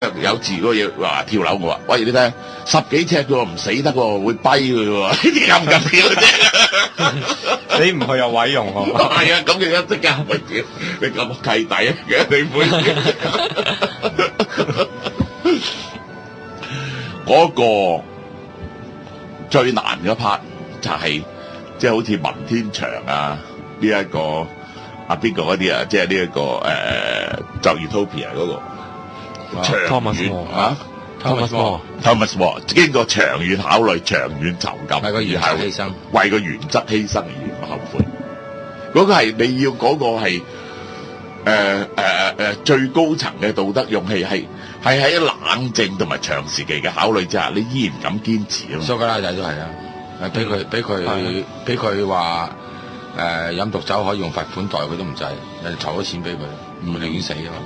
有次嗰個嘢話跳樓，我話喂你睇10幾尺嘅喎，唔死得喎，會跛嘅喎，呢啲咁咁跳啫。你唔去有位用喎。係啊，咁你一即刻喂屌，你咁契弟啊嘅你妹。嗰個最難嗰 part 就係即係好似文天祥啊呢一個啊邊個嗰啲啊，即係呢一個就 Utopia 嗰個。長遠啊 ，Thomas More 經過長遠考慮、長遠籌金，為個原則犧牲，為個原則犧牲而唔後悔。嗰個係你要嗰個係最高層嘅道德勇氣，係喺冷靜同埋長時期嘅考慮之下，你依然敢堅持啊嘛。蘇格拉底都係啊，俾佢話飲毒酒可以用罰款代佢都唔制，人哋籌咗錢俾佢，唔寧願死啊嘛。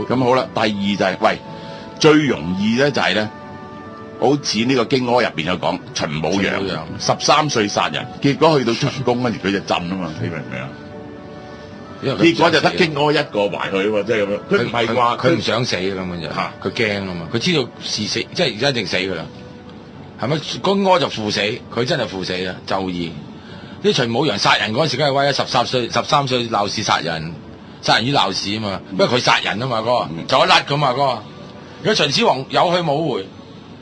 咁好啦，第二就係喂，最容易咧就係咧，好似呢個荊軻入邊有講秦舞陽13歲殺人，結果去到秦宮跟住佢就震啊嘛，你明唔明啊？結果就得荊軻一個埋去啊嘛，即係咁樣。佢唔係話佢唔想死嘅根本就，佢驚啊嘛，佢知道是死，即係而家一定死噶啦，係咪？荊軻就赴死，佢真係赴死啊！就義啲秦舞陽殺人嗰陣時，梗係威啊！13歲鬧事殺人。殺人於鬧市啊嘛，不過佢殺人啊嘛，哥就一甩咁嘛，哥。如果秦始皇有去冇回，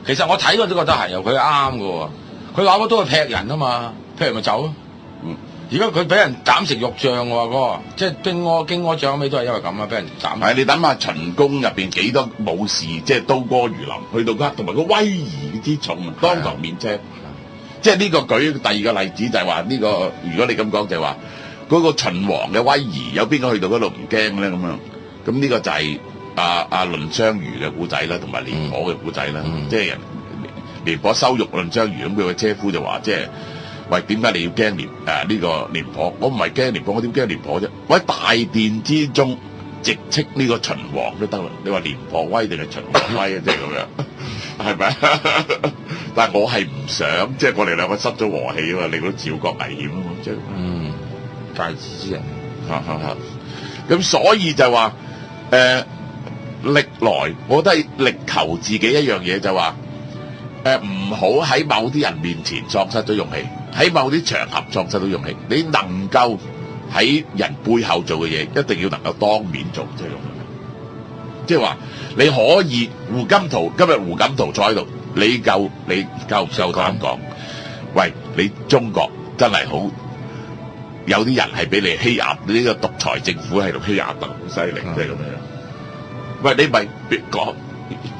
其實我睇過都覺得係，佢啱㗎喎。佢攞把刀去劈人啊嘛，劈人咪走咯。而家佢俾人斬成肉醬喎，哥，即係荊軻最後尾都係因為咁啊，俾人斬。係你諗下秦宮入邊幾多武士，即係刀戈如林，去到同埋個威儀之重，當堂面青。即係呢個舉第二個例子就係話呢個，如果你咁講就係話。嗰個秦王嘅威儀，有邊個去到嗰度唔驚咧？咁樣，咁呢個就係阿藺相如嘅古仔啦，同埋廉頗嘅古仔啦。即係廉頗羞辱藺相如，咁佢個車夫就話：即係喂，點解你要驚呢個廉頗？我唔係驚廉頗，我點驚廉頗啫？我喺大殿之中直斥呢個秦王都得啦。你話廉頗威定係秦王威啊？即係咁樣，係咪？但係我係唔想，即係我哋兩個失咗和氣啊嘛，令到趙國危險啊嘛，即係。戒指之人，咁所以就話歷來我都係力求自己一樣嘢，就話唔好喺某啲人面前喪失咗勇氣，喺某啲場合喪失咗勇氣。你能夠喺人背後做嘅嘢，一定要能夠當面做，即係咁樣。即係話你可以胡錦濤今日胡錦濤坐喺度，你夠唔夠膽講？喂，你中國真係好。有啲人係俾你欺壓，呢個獨裁政府喺度欺壓得好犀利，即係咁樣。喂，你咪講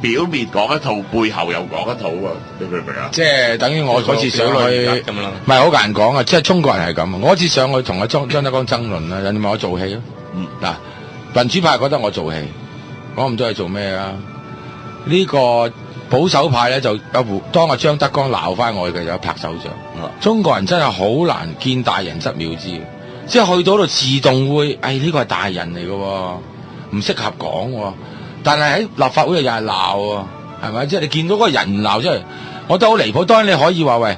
表面講一套，背後又講一套啊！你明唔明啊？即係等於我嗰次上去，唔係好難講啊！即係中國人係咁啊！我嗰次上去同阿張德江爭論啦，人哋問我做戲咯。嗱，民主派覺得我做戲，講咁多係做咩啊？呢個保守派咧就當阿張德江鬧翻我嘅，有拍手掌。中國人真係好難見大人則妙之，即係去到度自動會，呢個係大人嚟嘅，唔適合講。但係喺立法會又係鬧，係咪？即係你見到嗰個人鬧，即係我覺得好離譜。當然你可以話喂，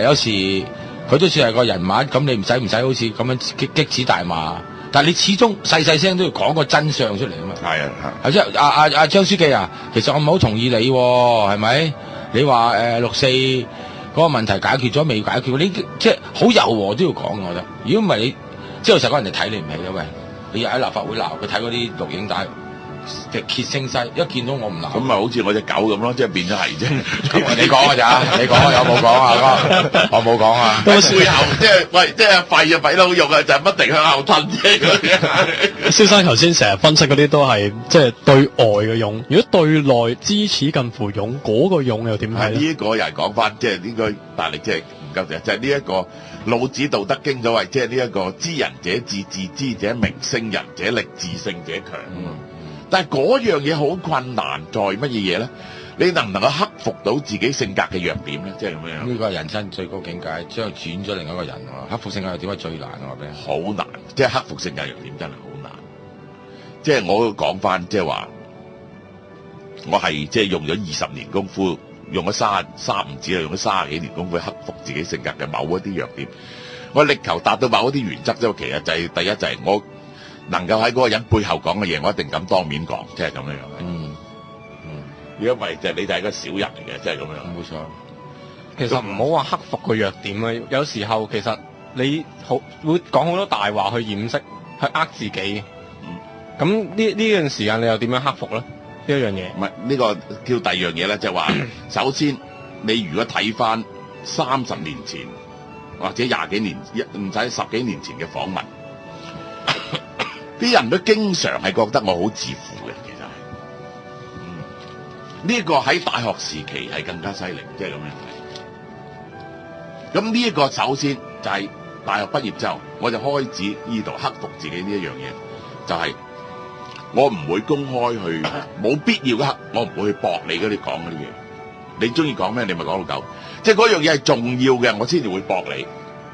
有時佢都算係個人物，咁你唔使好似咁樣擊齒大罵。但係你始終細細聲都要講個真相出嚟啊嘛。係啊，即係阿張書記啊，其實我唔係好同意你，係咪？你話6四嗰個問題解決咗未解決？你即係好柔和都要講，我覺得。如果唔係你，即係實嗰人哋睇你唔起啊喂！你喺立法會鬧佢睇嗰啲錄影帶，嘅揭聲勢，一見到我唔鬧。咁咪好似我隻狗咁咯，即係變咗係啫。你講㗎咋？你講我有冇講啊？哥，我冇講啊。背後即係喂，即係廢就廢得好用啊，就係不停向後吞啫。蕭生頭先成日分析嗰啲都係即係對外嘅勇，如果對內知恥近乎勇，嗰個勇又點睇咧？呢個又係講翻，即係應該大力，即係唔夠嘅，就係呢一個老子《道德經》所謂，即係呢一個知人者智，自知者明，勝人者力，自勝者強。但係嗰樣嘢好困難，在乜嘢嘢咧？你能唔能夠克服到自己性格嘅弱點咧？即係咁樣。呢個係人生最高境界，將佢轉咗另一個人喎。克服性格弱點係最難嘅，我話俾你。好難，即係克服性格弱點真係好難。即係我講翻，即係話，我係即係用咗20年功夫，用咗三唔止啊，用咗30幾年功夫去克服自己性格嘅某一啲弱點。我力求達到某一啲原則，即係其實就係第一就係我能夠喺嗰個人背後講嘅嘢，我一定敢當面講，即係咁樣樣。如果唔係就你就係個小人嚟嘅，即係咁樣。冇錯。其實唔好話克服個弱點啊，有時候其實你會講好多大話去掩飾，去呃自己。咁呢段時間你又點樣克服咧？呢一樣嘢。唔係呢個叫第二樣嘢咧，就係話首先你如果睇翻30年前或者20幾年，唔使10幾年前嘅訪問，啲人都經常係覺得我好自負嘅，其實係。呢個喺大學時期係更加犀利，即係咁樣睇。咁呢一個首先就係大學畢業之後，我就開始呢度克服自己呢一樣嘢，就係我唔會公開去冇必要嘅，我唔會去駁你嗰啲講嗰啲嘢。你中意講咩，你咪講到夠。即係嗰樣嘢係重要嘅，我先至會駁你。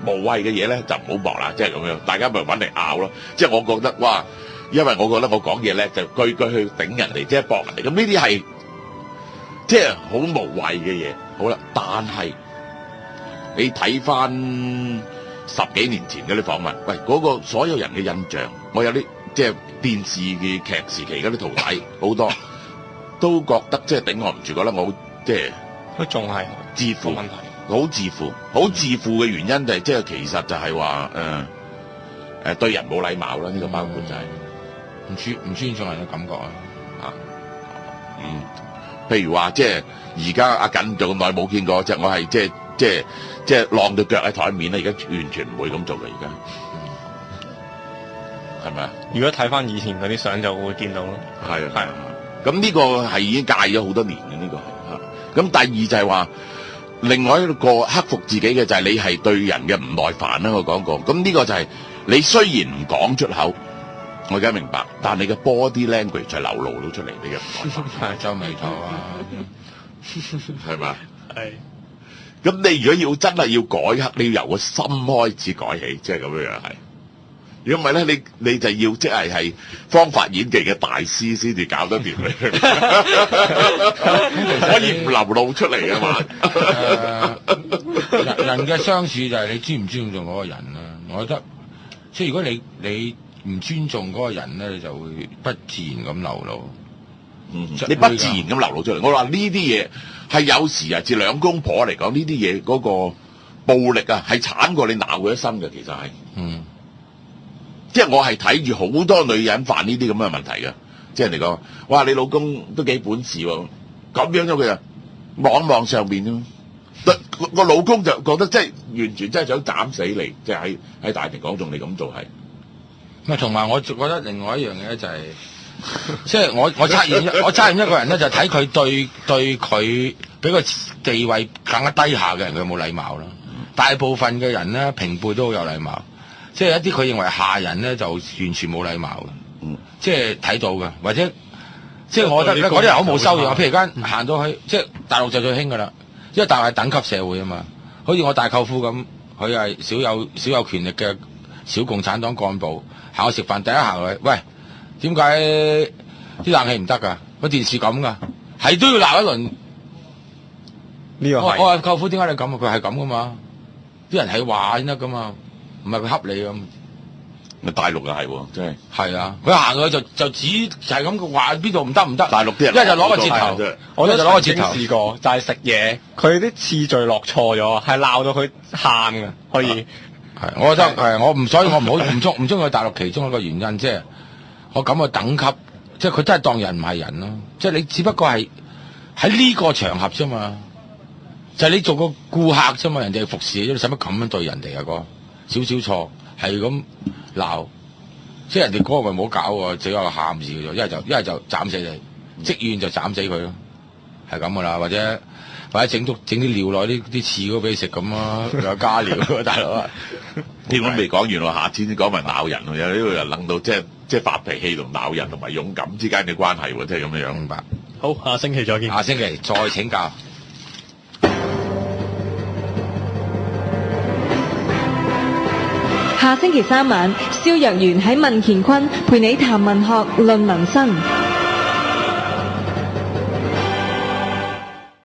無謂嘅嘢咧就唔好駁啦，即係咁樣，大家咪揾嚟拗咯。即係我覺得哇，因為我覺得我講嘢咧就句句去頂人哋，即係駁人哋。咁呢啲係即係好無謂嘅嘢。好啦，但係你睇翻10幾年前嗰啲訪問，喂，嗰個所有人嘅印象，我有啲即係電視嘅劇時期嗰啲徒弟好多都覺得即係頂我唔住，覺得我好即係都仲係自負問題。好自負，好自負嘅原因就係即係其實就係話對人冇禮貌啦，呢個包括就係唔尊重人嘅感覺啊，譬如話即係而家阿瑾做咁耐冇見過，即係我係即係晾對腳喺台面啦，而家完全唔會咁做嘅，而家係咪啊？如果睇翻以前嗰啲相就會見到咯。係啊，咁呢個係已經戒咗好多年嘅，呢個係。咁第二就係話。另外一個克服自己嘅就係你係對人嘅唔耐煩啦，我講過。咁呢個就係你雖然唔講出口，我而家明白，但你嘅 body language 就流露到出嚟，你嘅唔耐煩。皺眉頭啊，係嘛？係。咁你如果要真係要改刻，你要由個心開始改起，即係咁樣樣係。如果唔係咧，你就要即係方法演技嘅大師先至搞得掂你，可以唔流露出嚟啊嘛。人嘅相處就係你尊唔尊重嗰個人啦。我覺得，即係如果你唔尊重嗰個人咧，你就會不自然咁流露。你不自然咁流露出嚟。我話呢啲嘢係有時啊，自兩公婆嚟講，呢啲嘢嗰個暴力啊，係慘過你鬧佢一身嘅，其實係。即係我係睇住好多女人犯呢啲咁嘅問題嘅，即係人哋講，哇你老公都幾本事喎，咁樣咗佢啊，望上邊咯，個老公就覺得即係完全真係想斬死你，即係喺大庭廣眾你咁做係。咁同埋我覺得另外一樣嘢就係，即係我測驗一個人咧，就睇佢對佢比個地位更加低下嘅人，佢有冇禮貌啦。大部分嘅人咧，平輩都好有禮貌。即係一啲佢認為下人咧，就完全冇禮貌嘅，即係睇到嘅，或者即係我覺得咧，嗰啲人好冇修養。譬如間行到去，即係大陸就最興噶啦，因為大陸係等級社會啊嘛。好似我大舅父咁，佢係少有權力嘅小共產黨幹部，行去食飯第一行去，喂，點解啲冷氣唔得㗎？個電視咁㗎，係都要鬧一輪。呢個係我話舅父點解你咁啊？佢係咁㗎嘛，啲人係話先得㗎嘛。唔係佢恰你咁，咪大陸又係喎，真係。係啊，佢行過去就指就係咁話邊度唔得唔得。大陸啲人一係就攞個折頭，我就攞個折頭。試過就係食嘢，佢啲次序落錯咗，係鬧到佢喊嘅，可以。係，我覺得係所以我唔中意去大陸其中一個原因，即係我咁嘅等級，即係佢真係當人唔係人咯。即係你只不過係喺呢個場合啫嘛，就係你做個顧客啫嘛，人哋服侍你，使乜咁樣對人哋啊哥？少少錯係咁鬧，即係人哋嗰個咪唔好搞喎，只有喊字嘅啫。一係就斬死你，積怨就斬死佢咯，係咁噶啦。或者整啲料落啲刺嗰俾你食咁啊，有加料喎大佬啊！點解未講完喎？下次先講埋鬧人喎，有呢個人諗到即係發脾氣同鬧人同埋勇敢之間嘅關係喎，即係咁樣樣。明白。好，下星期再見。下星期再請教。下星期3晚，蕭若元喺民乾坤陪你談文學論民生。